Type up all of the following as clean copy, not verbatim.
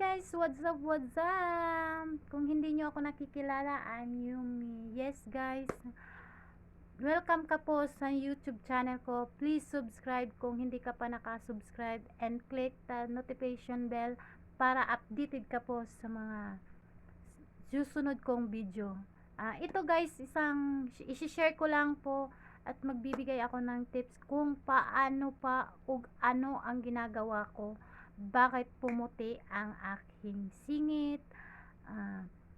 guys, what's up, what's up? Kung hindi nyo ako nakikilala, I'm Yumi. Yes guys, welcome ka po sa YouTube channel ko. Please subscribe kung hindi ka pa nakasubscribe and click the notification bell para updated ka po sa mga susunod kong video. Ito guys, isi-share ko lang po at magbibigay ako ng tips kung paano pa ug ano ang ginagawa ko, bakit pumuti ang aking singit,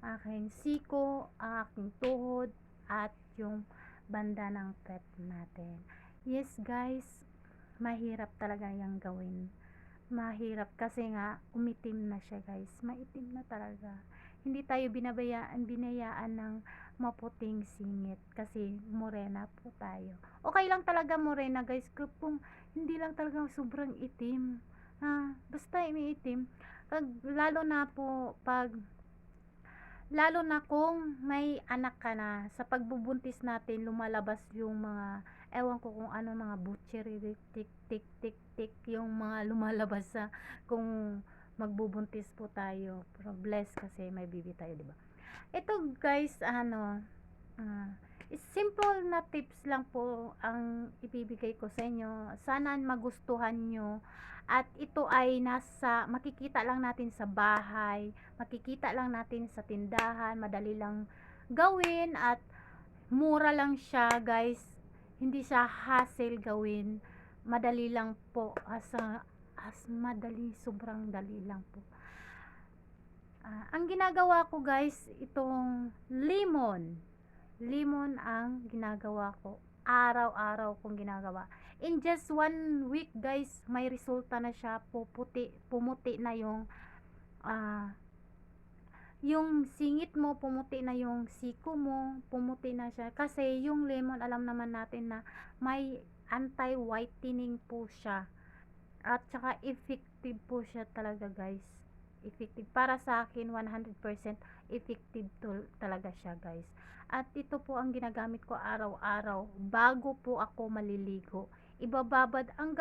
aking siko, aking tuhod at yung banda ng pet natin. Yes guys, mahirap talaga yung gawin. Mahirap kasi nga umitim na siya guys, maitim na talaga. Hindi tayo binayaan ng maputing singit kasi morena po tayo. Okay lang talaga morena guys, kung hindi lang talaga sobrang itim. Basta umiitim. Lalo na kung may anak ka na, sa pagbubuntis natin lumalabas yung mga, ewan ko kung ano, mga butchery, tik tik tik tik, yung mga lumalabas sa kung magbubuntis po tayo. Pero bless kasi may baby tayo, di ba? Ito guys, simple na tips lang po ang ibibigay ko sa inyo. Sana magustuhan nyo. At ito ay makikita lang natin sa bahay, makikita lang natin sa tindahan, madali lang gawin at mura lang siya guys. Hindi siya hassle gawin. Madali lang po, madali, sobrang dali lang po. Ang ginagawa ko guys, itong lemon ang ginagawa ko, araw-araw kong ginagawa. In just 1 week guys, may resulta na siya, pumuti na yung singit mo, pumuti na yung siko mo, pumuti na siya kasi yung lemon, alam naman natin na may anti-whitening po siya at saka effective po siya talaga guys. Effective para sa akin, 100% effective talaga siya guys. At ito po ang ginagamit ko araw-araw bago po ako maliligo. Ibababad ang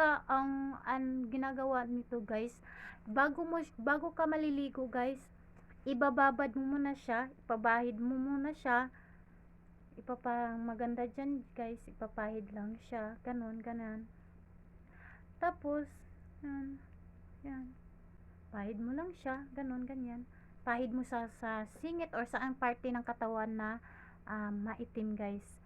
ginagawa nito guys, bago ka maliligo guys, ibababad mo muna siya, ipabahid mo muna siya. Maganda dyan guys, ipapahid lang siya, ganun. Tapos yan, pahid mo lang siya, ganyan. Pahid mo sa singit or saang parte ng katawan na maitim guys.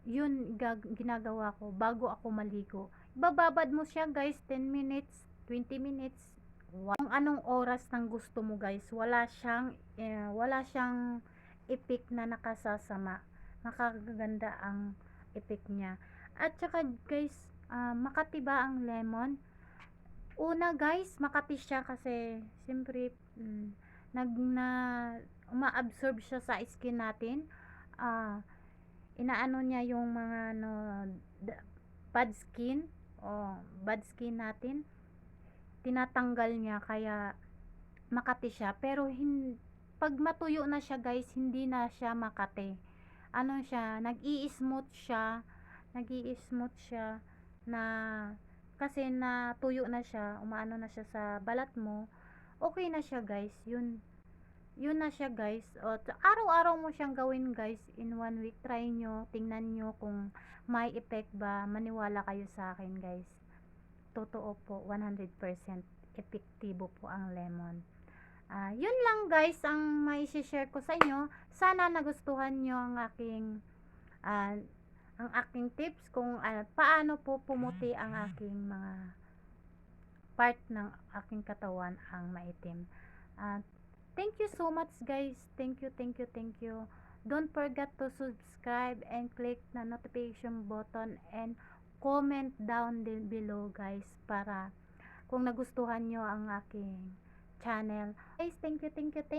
Yun ginagawa ko bago ako maligo. Bababad mo siya guys, 10 minutes, 20 minutes, kung anong oras ng gusto mo guys. Wala siyang effect na nakasasama. Makaganda ang effect niya. At saka guys, makati ba ang lemon? Una guys, makati siya kasi siyempre uma-absorb siya sa skin natin. Inaano niya yung mga bad skin natin, tinatanggal niya, kaya makati siya. Pero pag matuyo na siya guys, hindi na siya makati. Ano siya, nag-i-smooth siya na kasi natuyo na siya, umaano na siya sa balat mo, okay na siya guys. Yun na siya guys. Araw-araw mo siyang gawin guys. In 1 week, try nyo, tingnan nyo kung may effect ba. Maniwala kayo sa akin guys, totoo po, 100% epektibo po ang lemon. Yun lang guys ang may share ko sa inyo. Sana nagustuhan nyo ang aking tips kung paano po pumuti ang aking mga part ng aking katawan ang maitim. Thank you so much guys. Thank you. Don't forget to subscribe and click the notification button and comment down below guys, para kung nagustuhan nyo ang aking channel. Guys, thank you.